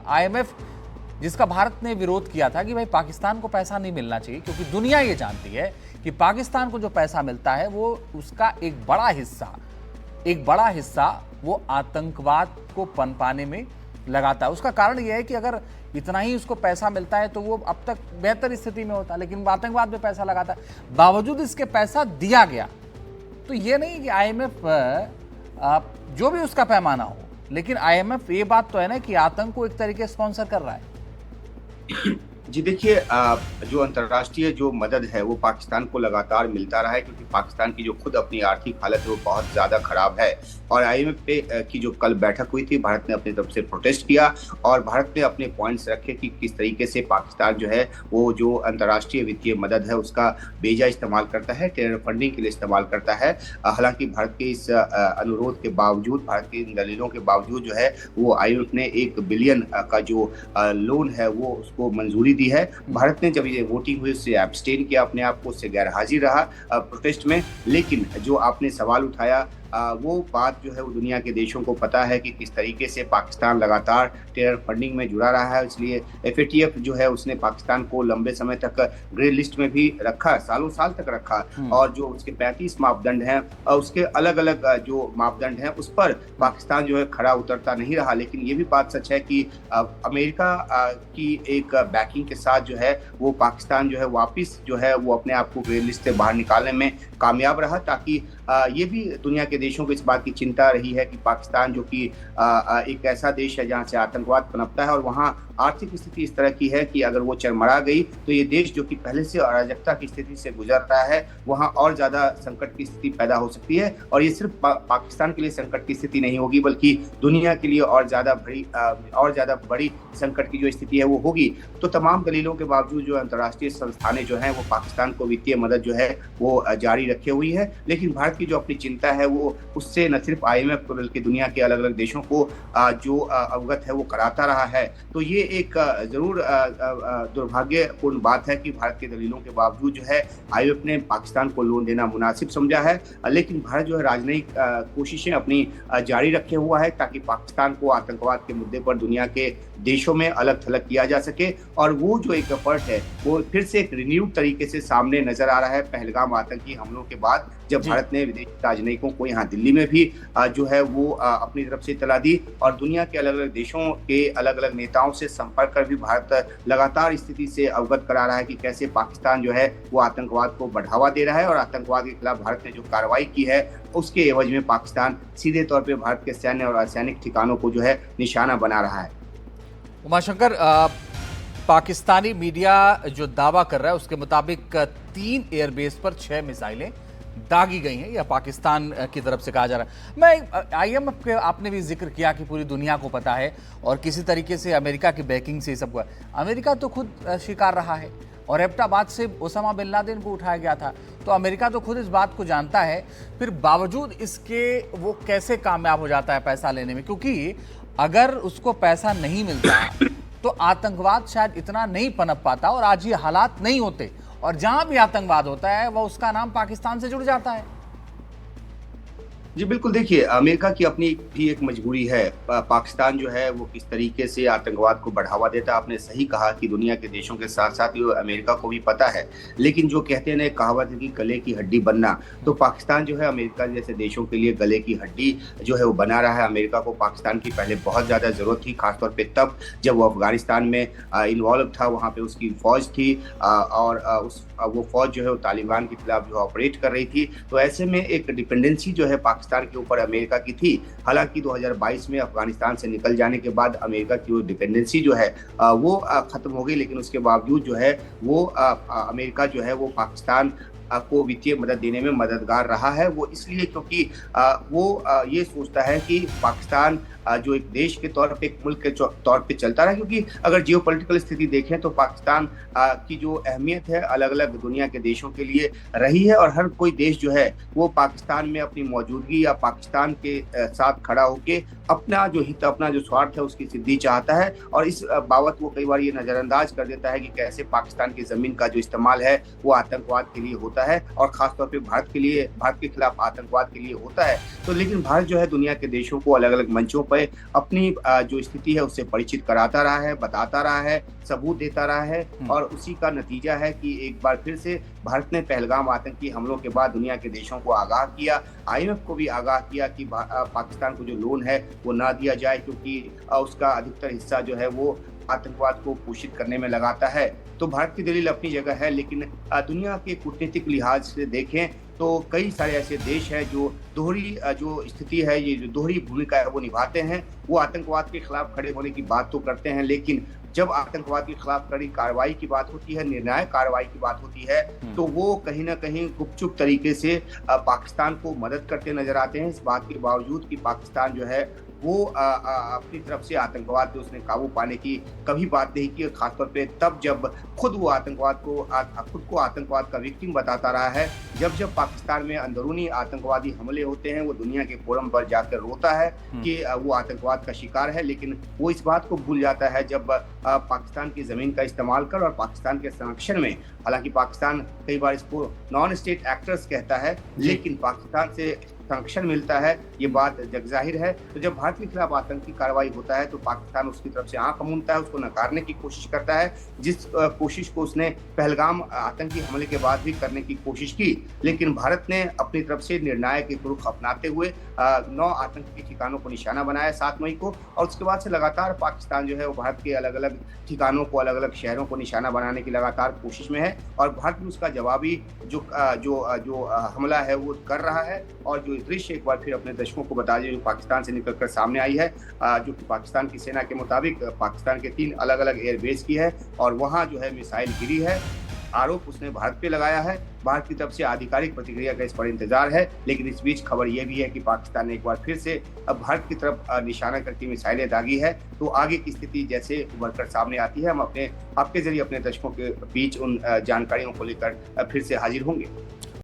IMF जिसका भारत ने विरोध किया था कि भाई पाकिस्तान को पैसा नहीं मिलना चाहिए, क्योंकि दुनिया ये जानती है कि पाकिस्तान को जो पैसा मिलता है वो उसका एक बड़ा हिस्सा वो आतंकवाद को पनपाने में लगाता है। उसका कारण यह है कि अगर इतना ही उसको पैसा मिलता है तो वो अब तक बेहतर स्थिति में होता, लेकिन वो आतंकवाद में पैसा लगाता है। बावजूद इसके पैसा दिया गया, तो ये नहीं कि आईएमएफ जो भी उसका पैमाना हो, लेकिन आईएमएफ ये बात तो है ना कि आतंक को एक तरीके स्पॉन्सर कर रहा है। जी देखिए, जो अंतर्राष्ट्रीय जो मदद है वो पाकिस्तान को लगातार मिलता रहा है, क्योंकि पाकिस्तान की जो खुद अपनी आर्थिक हालत है वो बहुत ज़्यादा खराब है। और आईएमएफ पे की जो कल बैठक हुई थी, भारत ने अपनी तरफ से प्रोटेस्ट किया और भारत ने अपने पॉइंट्स रखे कि किस तरीके से पाकिस्तान जो है वो जो अंतर्राष्ट्रीय वित्तीय मदद है उसका बेजा इस्तेमाल करता है, टेरर फंडिंग के लिए इस्तेमाल करता है। हालांकि भारत के इस अनुरोध के बावजूद, भारत की इन दलीलों के बावजूद जो है वो आईएमएफ ने 1 बिलियन का जो लोन है वो उसको मंजूरी दी है। भारत ने जब ये वोटिंग हुई उससे एब्सटेन किया, अपने आप को, उससे गैर हाजिर रहा प्रोटेस्ट में। लेकिन जो आपने सवाल उठाया वो बात जो है वो दुनिया के देशों को पता है कि किस तरीके से पाकिस्तान लगातार टेरर फंडिंग में जुड़ा रहा है। इसलिए एफएटीएफ जो है उसने पाकिस्तान को लंबे समय तक ग्रे लिस्ट में भी रखा, सालों साल तक रखा। और जो उसके 35 मापदंड हैं, उसके अलग अलग जो मापदंड हैं उस पर पाकिस्तान जो है खड़ा उतरता नहीं रहा। लेकिन ये भी बात सच है कि अमेरिका की एक बैकिंग के साथ जो है वो पाकिस्तान जो है वापिस जो है वो अपने आप को ग्रे लिस्ट से बाहर निकालने में कामयाब रहा। ताकि ये भी दुनिया के देशों को इस बात की चिंता रही है कि पाकिस्तान जो कि एक ऐसा देश है जहां से आतंकवाद पनपता है और वहां आर्थिक स्थिति इस तरह की है कि अगर वो चरमरा गई तो ये देश जो कि पहले से अराजकता की स्थिति से गुजर रहा है वहां और ज्यादा संकट की स्थिति पैदा हो सकती है। और ये सिर्फ पाकिस्तान के लिए संकट की स्थिति नहीं होगी, बल्कि दुनिया के लिए और ज्यादा बड़ी संकट की जो स्थिति है वो होगी। तो तमाम दलीलों के बावजूद जो अंतर्राष्ट्रीय संस्थानें जो हैं वो पाकिस्तान को वित्तीय मदद जो है वो जारी रखे हुई है। लेकिन भारत की जो अपनी चिंता है वो उससे न सिर्फ आईएमएफ को बल्कि दुनिया के अलग अलग देशों को जो अवगत है वो कराता रहा है। तो ये एक जरूर दुर्भाग्यपूर्ण बात है कि भारत के दलीलों के बावजूद जो है आईएमएफ ने पाकिस्तान को लोन देना मुनासिब समझा है। लेकिन भारत जो है राजनयिक कोशिशें अपनी जारी रखे हुआ है ताकि पाकिस्तान को आतंकवाद के मुद्दे पर दुनिया के देशों में अलग थलग किया जा सके। और वो जो एक एफर्ट है वो फिर से एक रिन्यूड तरीके से सामने नजर आ रहा है पहलगाम आतंकी हमलों के बाद, जब भारत ने विदेशी राजनयिकों को यहाँ दिल्ली में भी जो है वो अपनी तरफ से इत्तला दी। और दुनिया के अलग अलग देशों के अलग अलग नेताओं से संपर्क कर भी भारत लगातार स्थिति से अवगत करा रहा है कि कैसे पाकिस्तान जो है वो आतंकवाद को बढ़ावा दे रहा है। और आतंकवाद के खिलाफ भारत ने जो कार्रवाई की है उसके एवज में पाकिस्तान सीधे तौर पर भारत के सैन्य और असैनिक ठिकानों को जो है निशाना बना रहा है। उमाशंकर, पाकिस्तानी मीडिया जो दावा कर रहा है उसके मुताबिक 3 एयरबेस पर 6 मिसाइलें दागी गई हैं, या पाकिस्तान की तरफ से कहा जा रहा है। मैं आईएमएफ के आपने भी जिक्र किया कि पूरी दुनिया को पता है और किसी तरीके से अमेरिका की बैकिंग से सब हुआ। अमेरिका तो खुद शिकार रहा है और एबटाबाद से ओसामा बिन लादेन को उठाया गया था, तो अमेरिका तो खुद इस बात को जानता है। फिर बावजूद इसके वो कैसे कामयाब हो जाता है पैसा लेने में? क्योंकि अगर उसको पैसा नहीं मिलता तो आतंकवाद शायद इतना नहीं पनप पाता और आज ये हालात नहीं होते। और जहां भी आतंकवाद होता है वह उसका नाम पाकिस्तान से जुड़ जाता है। जी बिल्कुल, देखिए अमेरिका की अपनी भी एक मजबूरी है। पाकिस्तान जो है वो किस तरीके से आतंकवाद को बढ़ावा देता है। आपने सही कहा कि दुनिया के देशों के साथ साथ ये अमेरिका को भी पता है। लेकिन जो कहते हैं ना कहावत है कि गले की हड्डी बनना, तो पाकिस्तान जो है अमेरिका जैसे देशों के लिए गले की हड्डी जो है वो बना रहा है। अमेरिका को पाकिस्तान की पहले बहुत ज़्यादा ज़रूरत थी, खासतौर पर तब जब वो अफगानिस्तान में इन्वॉल्व था, वहाँ पर उसकी फ़ौज थी और वो फ़ौज जो है वो तालिबान के खिलाफ जो ऑपरेट कर रही थी। तो ऐसे में एक डिपेंडेंसी जो है पाकिस्तान के ऊपर अमेरिका की थी। हालांकि 2022 में अफगानिस्तान से निकल जाने के बाद अमेरिका की वो डिपेंडेंसी जो है वो खत्म हो गई। लेकिन उसके बावजूद जो है वो अमेरिका जो है वो पाकिस्तान को वित्तीय मदद देने में मददगार रहा है। वो इसलिए क्योंकि वो ये सोचता है कि पाकिस्तान जो एक देश के तौर पे, एक मुल्क के तौर पे चलता रहा। क्योंकि अगर जियोपॉलिटिकल स्थिति देखें तो पाकिस्तान की जो अहमियत है अलग अलग दुनिया के देशों के लिए रही है। और हर कोई देश जो है वो पाकिस्तान में अपनी मौजूदगी या पाकिस्तान के साथ खड़ा होकर अपना जो हित, अपना जो स्वार्थ है उसकी सिद्धि चाहता है। और इस बाबत वो कई बार ये नज़रअंदाज कर देता है कि कैसे पाकिस्तान की ज़मीन का जो इस्तेमाल है वो आतंकवाद के लिए होता होता है और खासतौर पे भारत के खिलाफ आतंकवाद के लिए होता है। तो लेकिन भारत जो है दुनिया के देशों को अलग अलग मंचों पर अपनी जो स्थिति है उससे परिचित कराता रहा है, बताता रहा है, सबूत देता रहा है और उसी का नतीजा है कि एक बार फिर से भारत ने पहलगाम आतंकी हमलों के बाद दुनिया के देशों को आगाह किया, IMF को भी आगाह किया कि पाकिस्तान को जो लोन है वो ना दिया जाए, क्योंकि उसका अधिकतर हिस्सा जो है वो आतंकवाद को पोषित करने में लगाता है। तो भारत की दलील अपनी जगह है, लेकिन दुनिया के कूटनीतिक लिहाज से देखें तो कई सारे ऐसे देश हैं जो दोहरी जो स्थिति है, ये जो दोहरी भूमिका है वो निभाते हैं। वो आतंकवाद के खिलाफ खड़े होने की बात तो करते हैं, लेकिन जब आतंकवाद के खिलाफ कड़ी कार्रवाई की बात होती है, निर्णायक कार्रवाई की बात होती है, तो वो कहीं ना कहीं गुपचुप तरीके से पाकिस्तान को मदद करते नजर आते हैं। इस बात के बावजूद कि पाकिस्तान जो है वो अपनी तरफ से आतंकवाद पे उसने काबू पाने की कभी बात नहीं की, खासतौर पे तब जब खुद वो खुद को आतंकवाद का विक्टिम बताता रहा है। जब पाकिस्तान में अंदरूनी आतंकवादी हमले होते हैं वो दुनिया के फोरम पर जाकर रोता है कि वो आतंकवाद का शिकार है, लेकिन वो इस बात को भूल जाता है जब पाकिस्तान की जमीन का इस्तेमाल कर और पाकिस्तान के संरक्षण में, हालांकि पाकिस्तान कई बार इसको नॉन स्टेट एक्टर्स कहता है, लेकिन पाकिस्तान से संरक्षण मिलता है, ये बात जगजाहिर है। तो जब भारत के खिलाफ आतंकी कार्रवाई होता है तो पाकिस्तान उसकी तरफ से आंख मूंदता है, उसको नकारने की कोशिश करता है, जिस कोशिश को उसने पहलगाम आतंकी हमले के बाद भी करने की कोशिश की। लेकिन भारत ने अपनी तरफ से निर्णायक रुख अपनाते हुए 9 आतंकी ठिकानों को निशाना बनाया 7 मई को, और उसके बाद से लगातार पाकिस्तान जो है वो भारत के अलग अलग ठिकानों को, अलग अलग शहरों को निशाना बनाने की लगातार कोशिश में है, और भारत भी उसका जवाबी जो हमला है वो कर रहा है। और जो दृश्य एक बार फिर अपने दर्शकों को बता दें जो पाकिस्तान से निकलकर सामने आई है, जो कि पाकिस्तान की सेना के मुताबिक पाकिस्तान के 3 अलग अलग एयरबेस की है, और वहां जो है मिसाइल गिरी है। आरोप उसने भारत पे लगाया है। भारत की तरफ से आधिकारिक प्रतिक्रिया का इस पर इंतजार है, लेकिन इस बीच खबर यह भी है कि पाकिस्तान ने एक बार फिर से अब भारत की तरफ निशाना करके मिसाइलें दागी है। तो आगे की स्थिति जैसे उभरकर सामने आती है, हम आपके जरिए अपने दर्शकों के बीच उन जानकारियों को लेकर फिर से हाजिर होंगे।